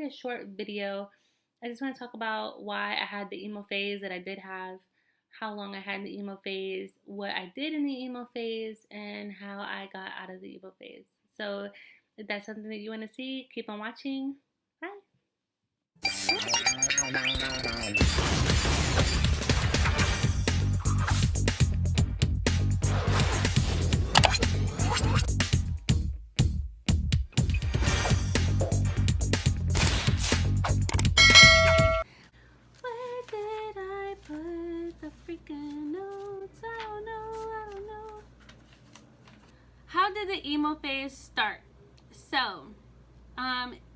be a short video. I just want to talk about why I had the emo phase that I did have, how long I had the emo phase, what I did in the emo phase, and how I got out of the emo phase. So if that's something that you want to see, keep on watching. Bye. Where did I put the freaking notes? I don't know, I don't know. How did the emo phase start? So,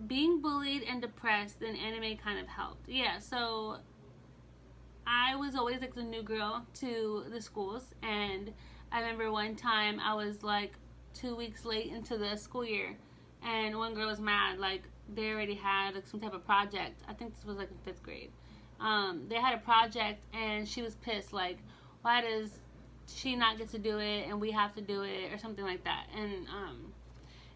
being bullied and depressed in anime kind of helped. Yeah, so I was always like the new girl to the schools, and I remember one time I was like 2 weeks late into the school year, and one girl was mad. Like they already had like some type of project. I think this was like in fifth grade. They had a project, and she was pissed. Like, why does she not get to do it, and we have to do it, or something like that? And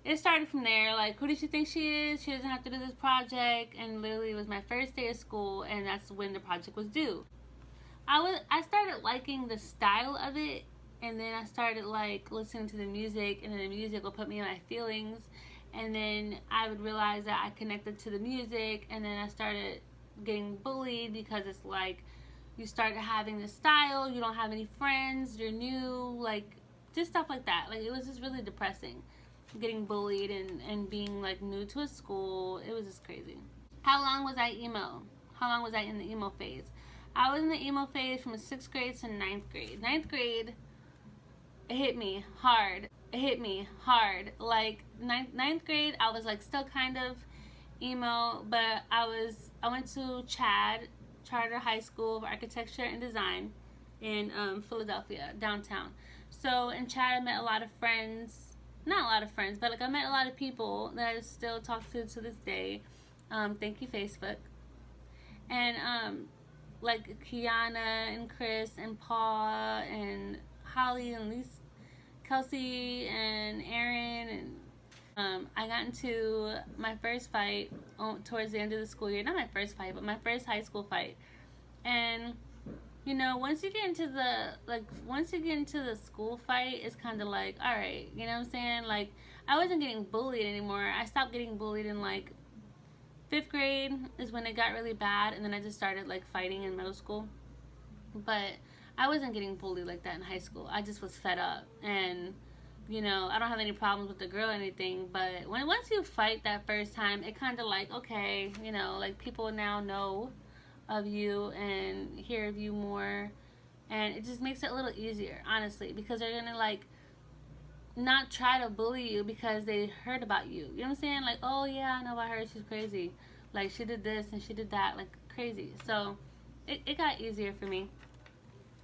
it started from there. Like, who does she think she is? She doesn't have to do this project. And literally, it was my first day of school, and that's when the project was due. I started liking the style of it, and then I started like listening to the music, and then the music would put me in my feelings, and then I would realize that I connected to the music, and then I started getting bullied because it's like you started having this style, you don't have any friends, you're new, like just stuff like that. Like it was just really depressing, getting bullied and being like new to a school. It was just crazy. How long was I emo? How long was I in the emo phase? I was in the emo phase from 6th grade to 9th grade. 9th grade, it hit me hard. It hit me hard. Like ninth grade, I was like still kind of emo, but I went to Charter High School of Architecture and Design in Philadelphia, downtown. So in Chad, I met a lot of friends. Not a lot of friends, but like I met a lot of people that I still talk to this day. Thank you, Facebook. And like Kiana and Chris and Paul and Holly and Lisa, Kelsey and Aaron, and I got into my first fight towards the end of the school year. Not my first fight, but my first high school fight. And you know, once you get into the school fight, it's kind of like, all right, you know what I'm saying? Like I wasn't getting bullied anymore. I stopped getting bullied in like 5th grade is when it got really bad, and then I just started like fighting in middle school. But I wasn't getting bullied like that in high school. I just was fed up, and you know, I don't have any problems with the girl or anything. But once you fight that first time, it kind of like, okay, you know, like people now know of you and hear of you more, and it just makes it a little easier, honestly, because they're gonna like not try to bully you because they heard about you. You know what I'm saying? Like, oh yeah, I know about her. She's crazy. Like she did this and she did that. Like crazy. So it got easier for me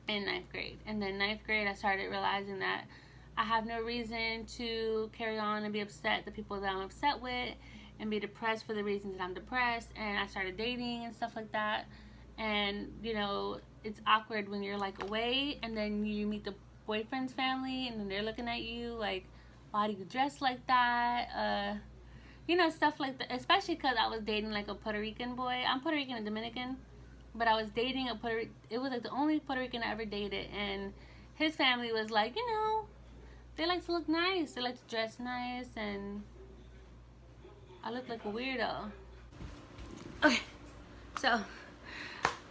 in 9th grade. And then 9th grade, I started realizing that I have no reason to carry on and be upset the people that I'm upset with and be depressed for the reasons that I'm depressed. And I started dating and stuff like that. And you know, it's awkward when you're like away and then you meet the boyfriend's family, and then they're looking at you like, why do you dress like that? You know, stuff like that. Especially because I was dating like a Puerto Rican boy. I'm Puerto Rican and Dominican, but I was dating it was like the only Puerto Rican I ever dated, and his family was like, you know, they like to look nice, they like to dress nice, and I look like a weirdo. Okay, so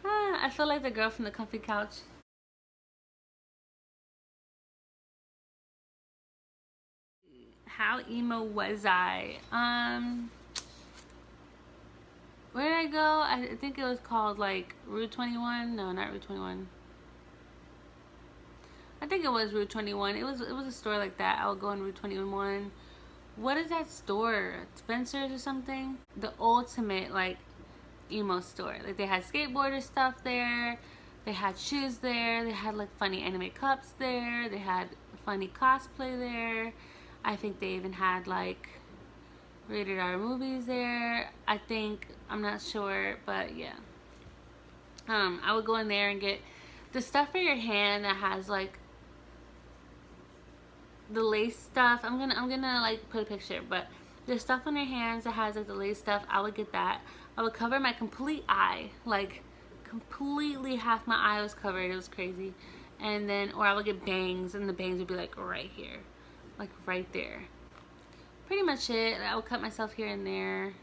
I feel like the girl from the comfy couch. How emo was I? Where did I go? I think it was called like Route 21. No, not Route 21. I think it was Route 21. It was a store like that. I would go on Route 21. What is that store? Spencer's or something? The ultimate like emo store. Like they had skateboarder stuff there. They had shoes there. They had like funny anime cups there. They had funny cosplay there. I think they even had like rated R movies there. I think, I'm not sure, but yeah. I would go in there and get the stuff for your hand that has like the lace stuff. I'm gonna like put a picture, but the stuff on your hands that has like the lace stuff, I would get that. I would cover my complete eye, like completely half my eye was covered. It was crazy. And then, or I would get bangs, and the bangs would be like right here, like right there. Pretty much it. I would cut myself here and there,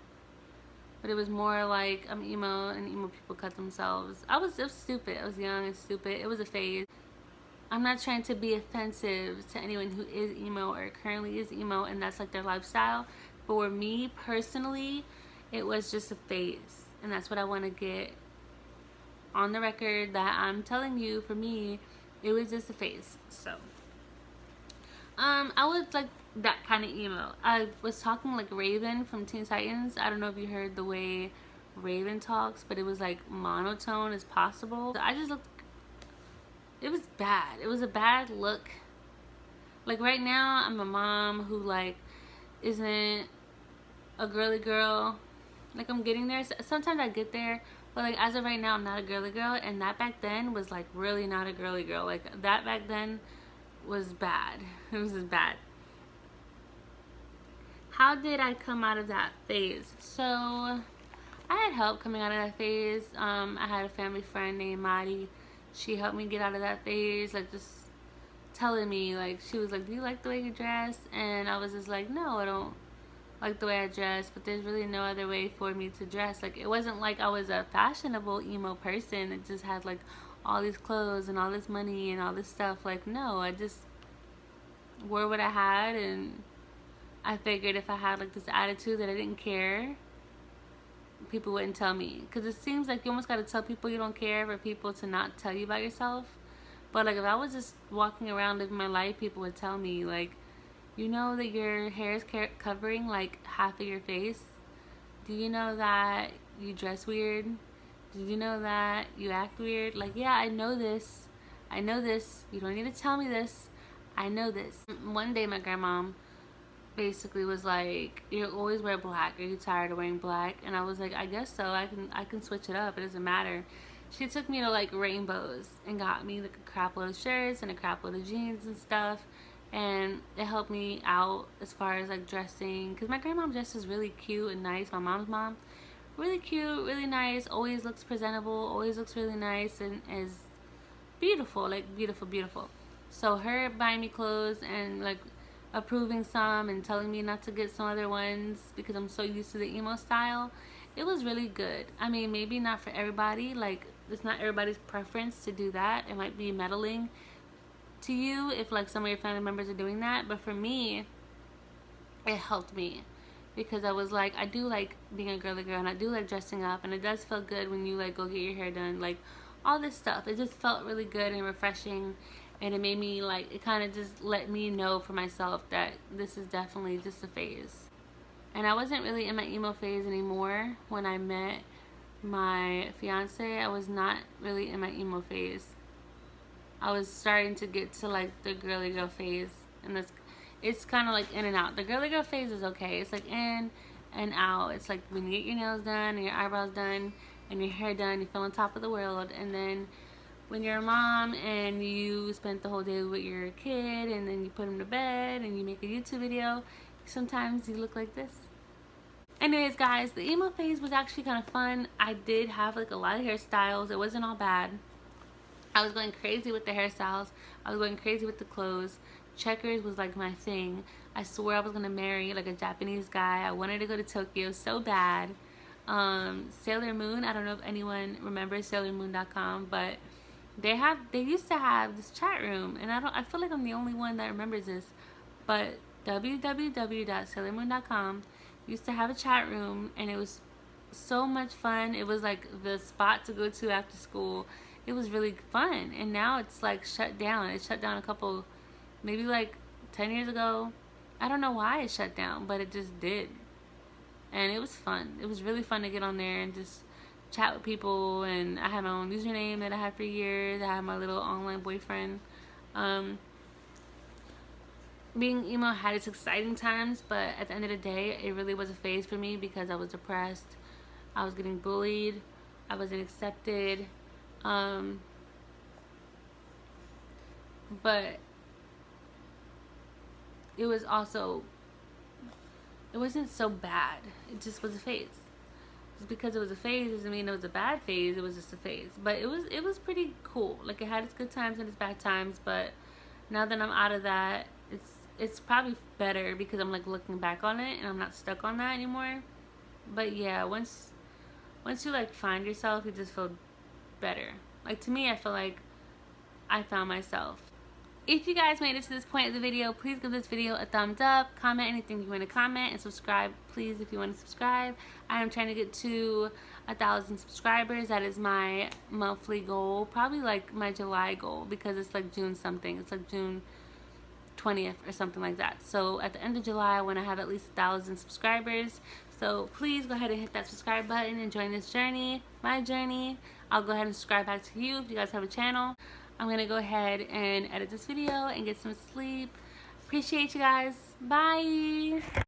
but it was more like I'm emo, and emo people cut themselves. It was stupid. I was young and stupid. It was a phase. I'm not trying to be offensive to anyone who is emo or currently is emo and that's like their lifestyle. But for me personally, it was just a phase. And that's what I want to get on the record, that I'm telling you, for me, it was just a phase. So, I was like that kind of emo. I was talking like Raven from Teen Titans. I don't know if you heard the way Raven talks, but it was like monotone as possible. I just looked, it was bad. It was a bad look. Like right now, I'm a mom who like isn't a girly girl. Like I'm getting there. Sometimes I get there, but like as of right now, I'm not a girly girl. And that back then was like really not a girly girl. Like that back then was bad. It was just bad. How did I come out of that phase? So I had help coming out of that phase. I had a family friend named Maddie. She helped me get out of that phase, like just telling me, like, she was like, do you like the way you dress? And I was just like, no, I don't like the way I dress, but there's really no other way for me to dress. Like, it wasn't like I was a fashionable emo person that just had like all these clothes and all this money and all this stuff. Like, no, I just wore what I had, and I figured if I had like this attitude that I didn't care, people wouldn't tell me. Because it seems like you almost got to tell people you don't care for people to not tell you about yourself. But like if I was just walking around living my life, people would tell me like, you know that your hair is covering like half of your face? Do you know that you dress weird? Do you know that you act weird? Like, yeah, I know this. I know this. You don't need to tell me this. I know this. One day my grandma basically was like, you always wear black, are you tired of wearing black? And I was like, I guess so. I can switch it up, it doesn't matter. She took me to like Rainbows and got me like a crap load of shirts and a crap load of jeans and stuff, and it helped me out as far as like dressing, because my grandma dresses really cute and nice. My mom's mom, really cute, really nice, always looks presentable, always looks really nice, and is beautiful, like beautiful. So her buying me clothes and like approving some and telling me not to get some other ones because I'm so used to the emo style, it was really good. I mean, maybe not for everybody, like it's not everybody's preference to do that. It might be meddling to you if like some of your family members are doing that, but for me, it helped me because I was like, I do like being a girly girl and I do like dressing up, and it does feel good when you like go get your hair done, like all this stuff. It just felt really good and refreshing. And it made me like, it kind of just let me know for myself that this is definitely just a phase. And I wasn't really in my emo phase anymore. When I met my fiance, I was not really in my emo phase. I was starting to get to like the girly girl phase. And it's kind of like in and out. The girly girl phase is okay. It's like in and out. It's like when you get your nails done and your eyebrows done and your hair done, you feel on top of the world. And then when you're a mom and you spent the whole day with your kid and then you put him to bed and you make a YouTube video, sometimes you look like this. Anyways guys, the emo phase was actually kind of fun. I did have like a lot of hairstyles. It wasn't all bad. I was going crazy with the hairstyles. I was going crazy with the clothes. Checkers was like my thing. I swore I was going to marry like a Japanese guy. I wanted to go to Tokyo so bad. Sailor Moon, I don't know if anyone remembers SailorMoon.com, but they used to have this chat room, and I feel like I'm the only one that remembers this, but www.sailormoon.com used to have a chat room, and it was so much fun. It was like the spot to go to after school. It was really fun, and now it's like shut down. It shut down a couple, maybe like 10 years ago. I don't know why it shut down, but it just did, and it was fun. It was really fun to get on there and just chat with people, and I had my own username that I had for years. I had my little online boyfriend. Being emo had its exciting times, but at the end of the day, it really was a phase for me because I was depressed. I was getting bullied. I wasn't accepted. But it was also it wasn't so bad. It just was a phase. Just because it was a phase doesn't mean it was a bad phase. It was just a phase. But it was pretty cool. Like, it had its good times and its bad times. But now that I'm out of that, it's probably better because I'm like looking back on it and I'm not stuck on that anymore. But yeah, once you like find yourself, you just feel better. Like, to me, I feel like I found myself. If you guys made it to this point of the video, please give this video a thumbs up, comment anything you want to comment, and subscribe, please, if you want to subscribe. I am trying to get to 1,000 subscribers. That is my monthly goal, probably like my July goal, because it's like June something. It's like June 20th or something like that. So at the end of July, I want to have at least 1,000 subscribers. So please go ahead and hit that subscribe button and join this journey, my journey. I'll go ahead and subscribe back to you if you guys have a channel. I'm gonna go ahead and edit this video and get some sleep. Appreciate you guys. Bye.